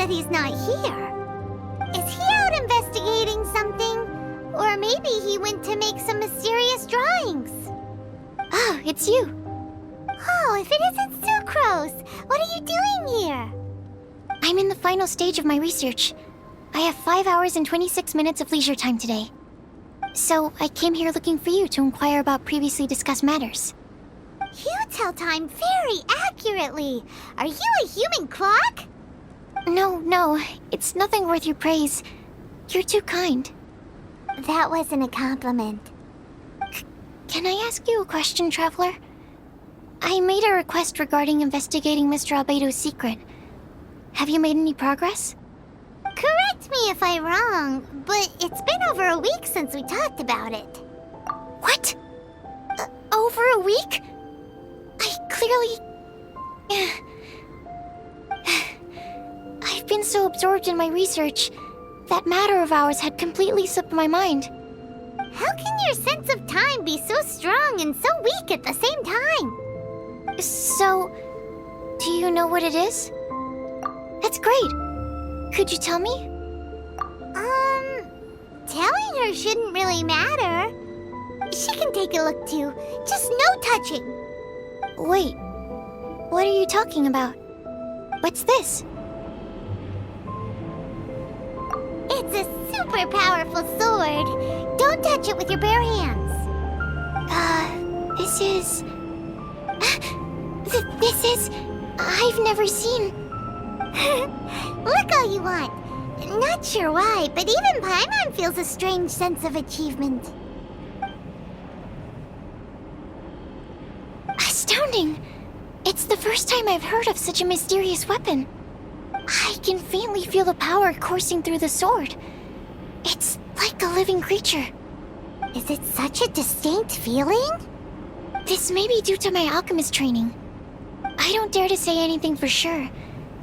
that he's not here. Is he out investigating something? Or maybe he went to make some mysterious drawings. Ah, it's you. Oh, if it isn't Sucrose! What are you doing here? I'm in the final stage of my research. I have 5 hours and 26 minutes of leisure time today. So, I came here looking for you to inquire about previously discussed matters. You tell time very accurately. Are you a human clock? No, it's nothing worth your praise. You're too kind. That wasn't a compliment. Can I ask you a question, Traveler? I made a request regarding investigating Mr. Albedo's secret. Have you made any progress? Correct me if I'm wrong, but it's been over a week since we talked about it. What? Over a week? I clearly... I've been so absorbed in my research, that matter of ours had completely slipped my mind. How can your sense of time be so strong and so weak at the same time? So, do you know what it is? That's great. Could you tell me? Telling her shouldn't really matter. She can take a look too, just no touching. Wait, what are you talking about? What's this? It's a super powerful sword. Don't touch it with your bare hands. This is... This is... I've never seen... Look all you want. Not sure why, but even Paimon feels a strange sense of achievement. Astounding! It's the first time I've heard of such a mysterious weapon. I can faintly feel the power coursing through the sword. It's like a living creature. Is it such a distinct feeling? This may be due to my alchemist training. I don't dare to say anything for sure,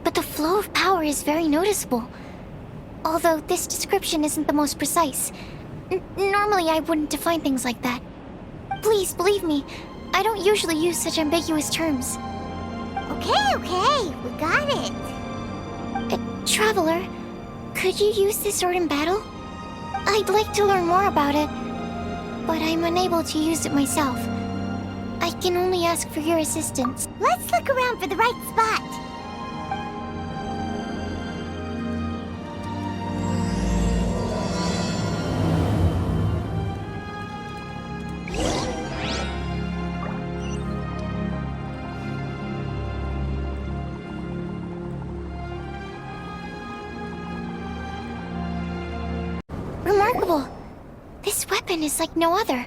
but the flow of power is very noticeable. Although this description isn't the most precise. Normally I wouldn't define things like that. Please believe me, I don't usually use such ambiguous terms. Okay, we got it. Traveler, could you use this sword in battle? I'd like to learn more about it, but I'm unable to use it myself. I can only ask for your assistance. Let's look around for the right spot. Remarkable! This weapon is like no other.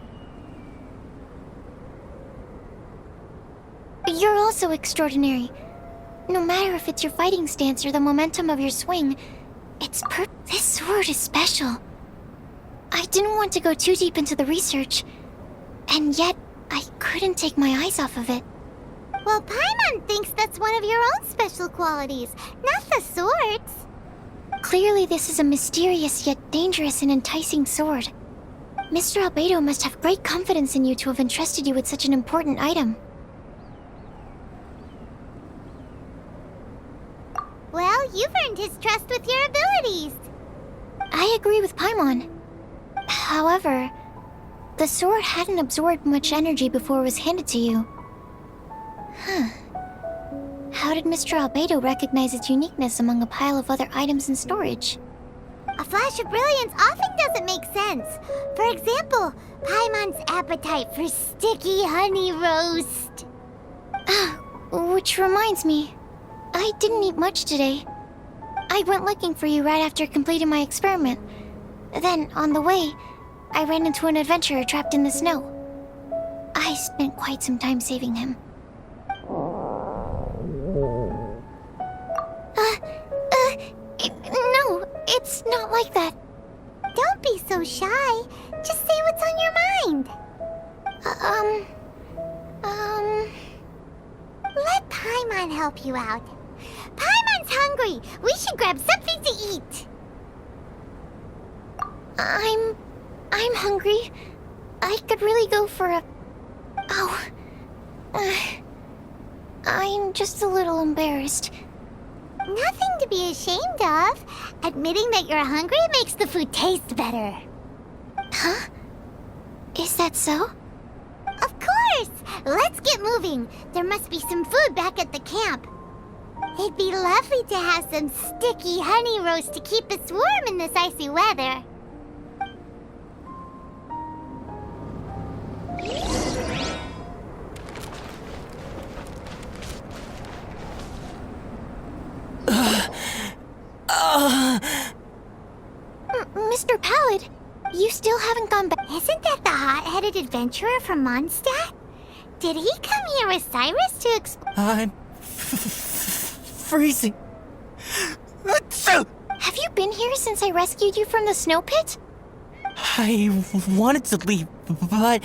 You're also extraordinary. No matter if it's your fighting stance or the momentum of your swing, this sword is special. I didn't want to go too deep into the research, and yet I couldn't take my eyes off of it. Well, Paimon thinks that's one of your own special qualities, not the sword's. Clearly this is a mysterious yet dangerous and enticing sword. Mr. Albedo must have great confidence in you to have entrusted you with such an important item. Well, you've earned his trust with your abilities. I agree with Paimon. However, the sword hadn't absorbed much energy before it was handed to you. How did Mr. Albedo recognize its uniqueness among a pile of other items in storage? A flash of brilliance often doesn't make sense. For example, Paimon's appetite for sticky honey roast. Which reminds me, I didn't eat much today. I went looking for you right after completing my experiment. Then, on the way, I ran into an adventurer trapped in the snow. I spent quite some time saving him. No, it's not like that. Don't be so shy. Just say what's on your mind. Let Paimon help you out. Paimon's hungry. We should grab something to eat. I'm hungry. I could really go for a... I'm just a little embarrassed. Nothing to be ashamed of. Admitting that you're hungry makes the food taste better. Huh? Is that so? Of course! Let's get moving. There must be some food back at the camp. It'd be lovely to have some sticky honey roast to keep us warm in this icy weather. Mr. Pallid, you still haven't gone back. Isn't that the hot-headed adventurer from Mondstadt? Did he come here with Cyrus to explore? I'm freezing. Have you been here since I rescued you from the snow pit? I wanted to leave, but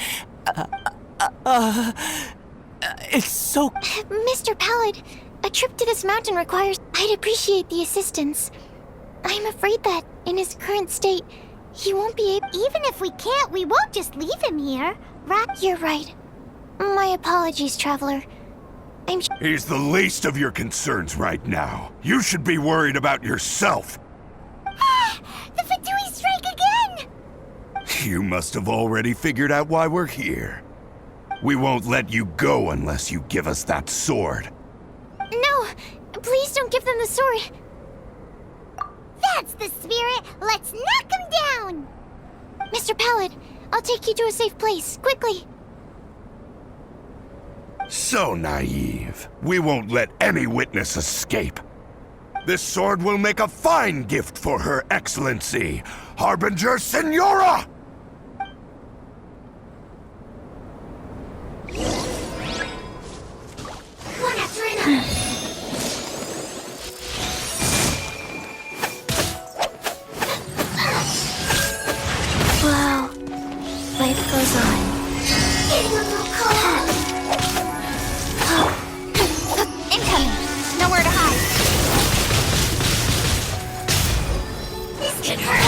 it's so... Mr. Pallid, a trip to this mountain requires... I'd appreciate the assistance. I'm afraid that, in his current state, he won't be able... Even if we can't, we won't just leave him here, right? You're right. My apologies, Traveler. He's the least of your concerns right now. You should be worried about yourself. The Fatui strike again! You must have already figured out why we're here. We won't let you go unless you give us that sword. No! Please don't give them the sword! That's the spirit! Let's knock him down! Mr. Pallid, I'll take you to a safe place, quickly! So naive. We won't let any witness escape. This sword will make a fine gift for Her Excellency, Harbinger Signora! One after another. Wow. Life goes on. Getting a little cold. Incoming! Nowhere to hide. This can hurt.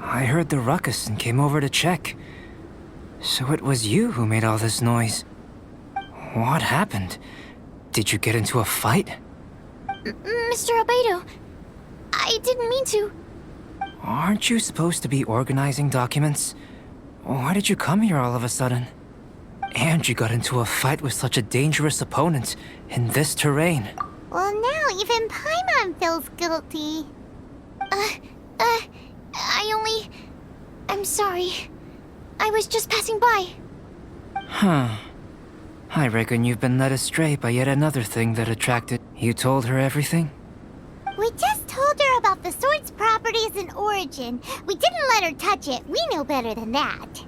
I heard the ruckus and came over to check. So it was you who made all this noise. What happened? Did you get into a fight? Mr. Albedo, I didn't mean to. Aren't you supposed to be organizing documents? Why did you come here all of a sudden? And you got into a fight with such a dangerous opponent in this terrain. Well, now even Paimon feels guilty. I'm sorry. I was just passing by. Huh. I reckon you've been led astray by yet another thing that attracted... You told her everything? We just told her about the sword's properties and origin. We didn't let her touch it. We know better than that.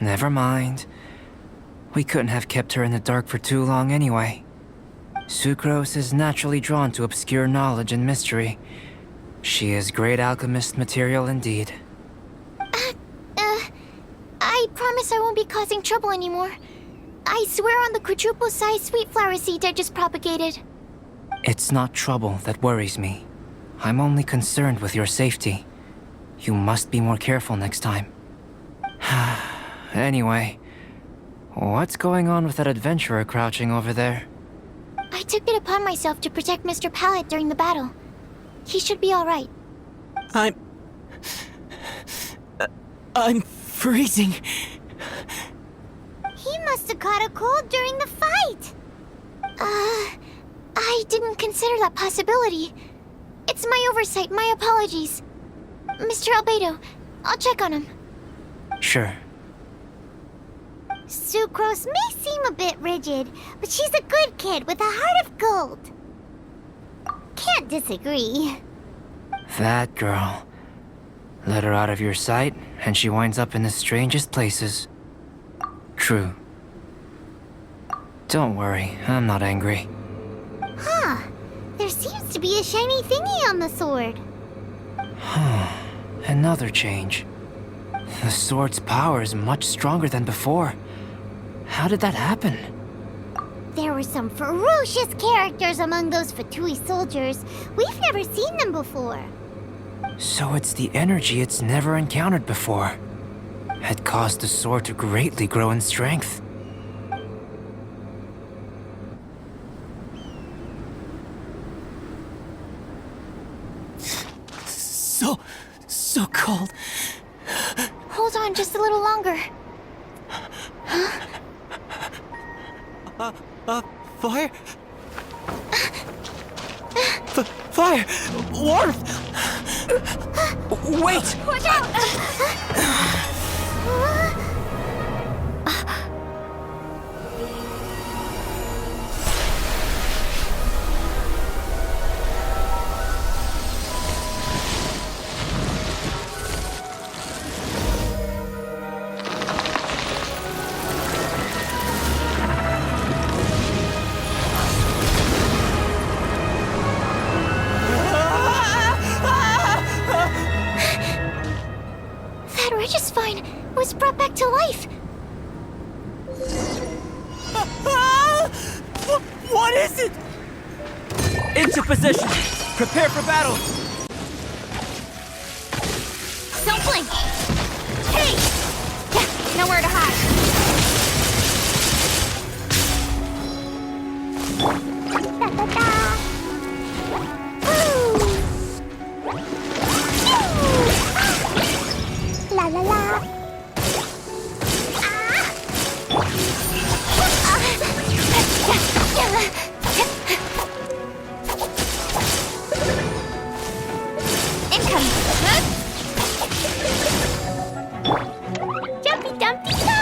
Never mind. We couldn't have kept her in the dark for too long anyway. Sucrose is naturally drawn to obscure knowledge and mystery. She is great alchemist material indeed. I promise I won't be caught causing trouble anymore. I swear on the quadruple-sized sweet flower seeds I just propagated. It's not trouble that worries me. I'm only concerned with your safety. You must be more careful next time. Anyway, what's going on with that adventurer crouching over there? I took it upon myself to protect Mr. Pallet during the battle. He should be alright. I'm freezing. He must have caught a cold during the fight. I didn't consider that possibility. It's my oversight, my apologies. Mr. Albedo, I'll check on him. Sure. Sucrose may seem a bit rigid, but she's a good kid with a heart of gold. Can't disagree. That girl. Let her out of your sight, and she winds up in the strangest places. True. Don't worry, I'm not angry. Huh. There seems to be a shiny thingy on the sword. Another change. The sword's power is much stronger than before. How did that happen? There were some ferocious characters among those Fatui soldiers. We've never seen them before. So it's the energy it's never encountered before. It caused the sword to greatly grow in strength. So cold. Hold on just a little longer. Fire? Fire! Warmth! Wait! Watch out! That Regisvine was brought back to life. What is it? Into position! Prepare for battle! Don't blink! Hey! Nowhere to hide. La la la. Incoming! Jumpy Dumpty go!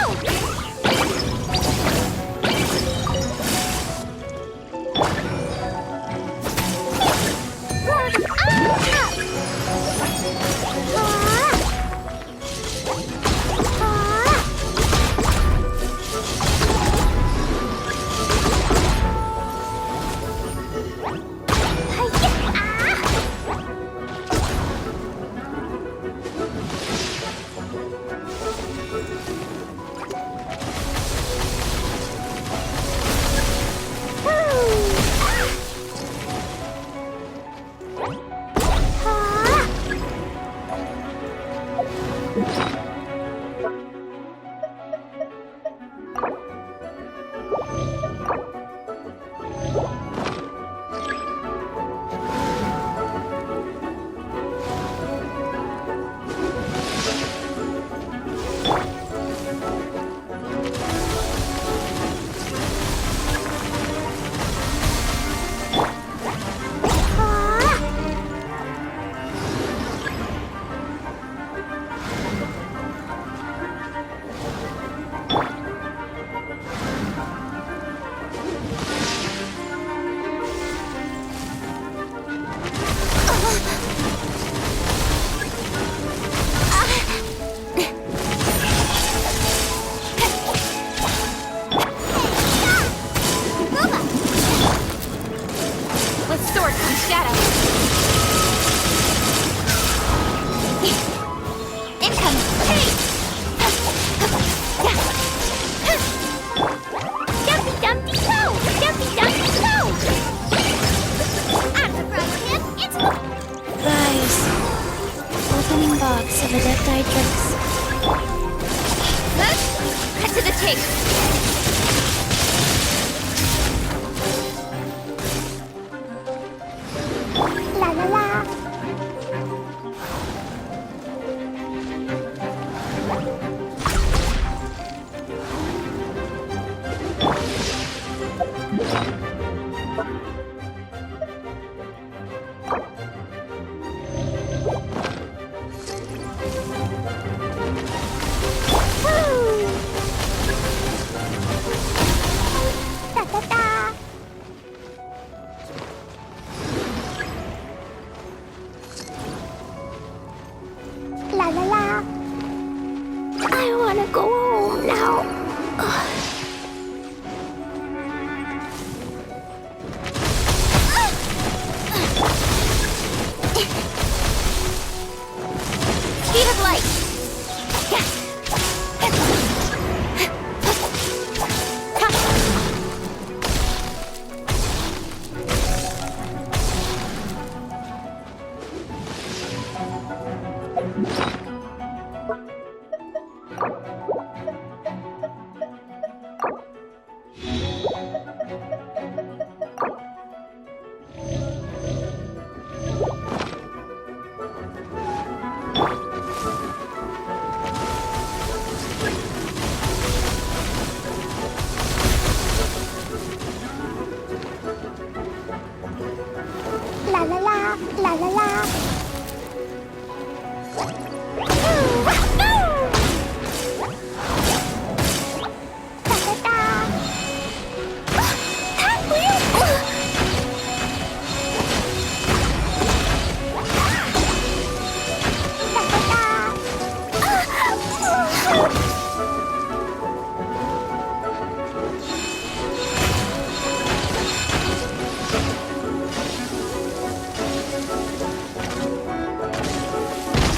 box of adepti drinks. Cut to the chase. La la la. La la la. I wanna go home now. Speed of light. La la la, la la la.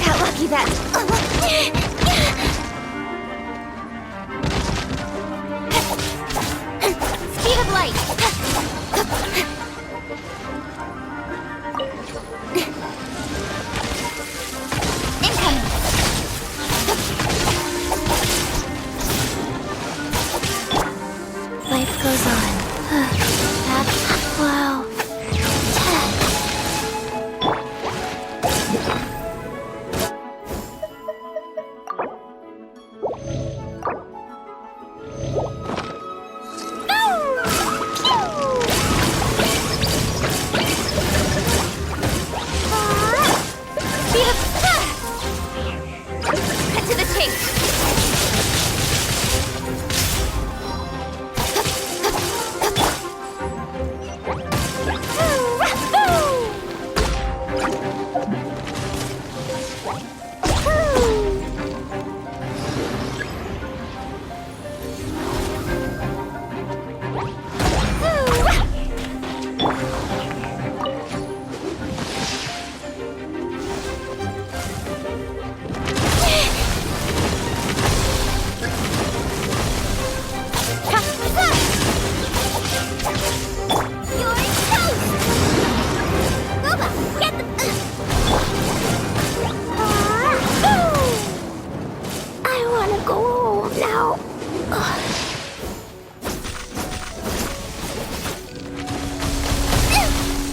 Got lucky that. Speed of light. Incoming. Life goes on. Wow. Cut to the chase. You're toast! Glava, get the... I wanna go home now.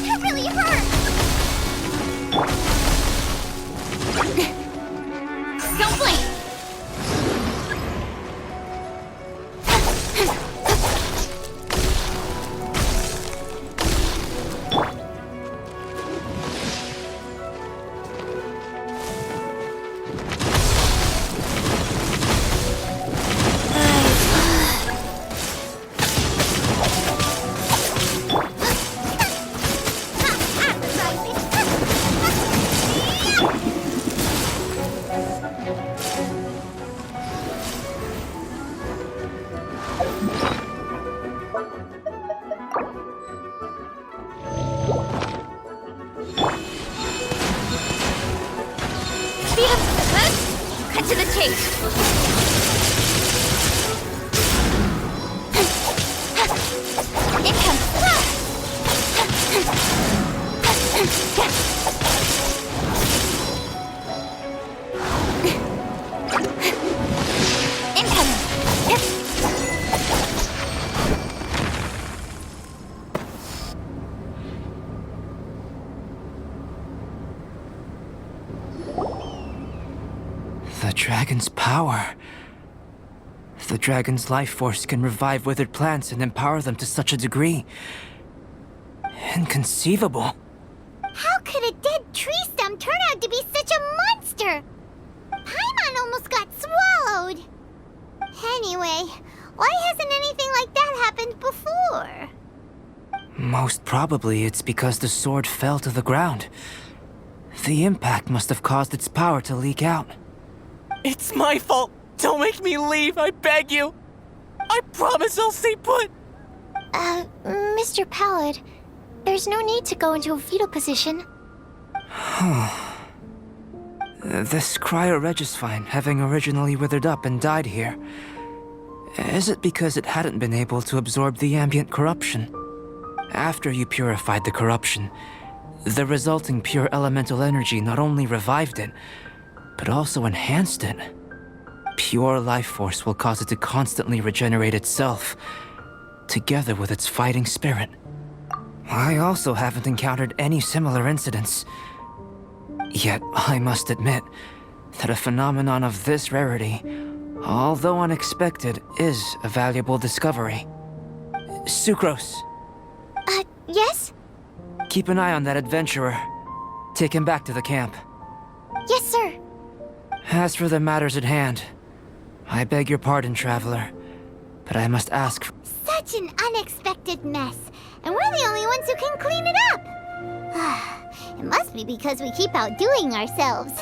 That really hurt! Don't blink! Cut to the chase. It comes. The dragon's power. The dragon's life force can revive withered plants and empower them to such a degree. Inconceivable. How could a dead tree stump turn out to be such a monster? Paimon almost got swallowed. Anyway, why hasn't anything like that happened before? Most probably it's because the sword fell to the ground. The impact must have caused its power to leak out. It's my fault. Don't make me leave, I beg you. I promise I'll stay put. Mr. Pallid, there's no need to go into a fetal position. This cryo-registine having originally withered up and died here. Is it because it hadn't been able to absorb the ambient corruption? After you purified the corruption, the resulting pure elemental energy not only revived it, but also enhanced it. Pure life force will cause it to constantly regenerate itself, together with its fighting spirit. I also haven't encountered any similar incidents. Yet, I must admit that a phenomenon of this rarity, although unexpected, is a valuable discovery. Sucrose, Yes? keep an eye on that adventurer. Take him back to the camp. Yes, sir. As for the matters at hand, I beg your pardon, traveler, but I must ask. Such an unexpected mess, and we're the only ones who can clean it up. It must be because we keep outdoing ourselves.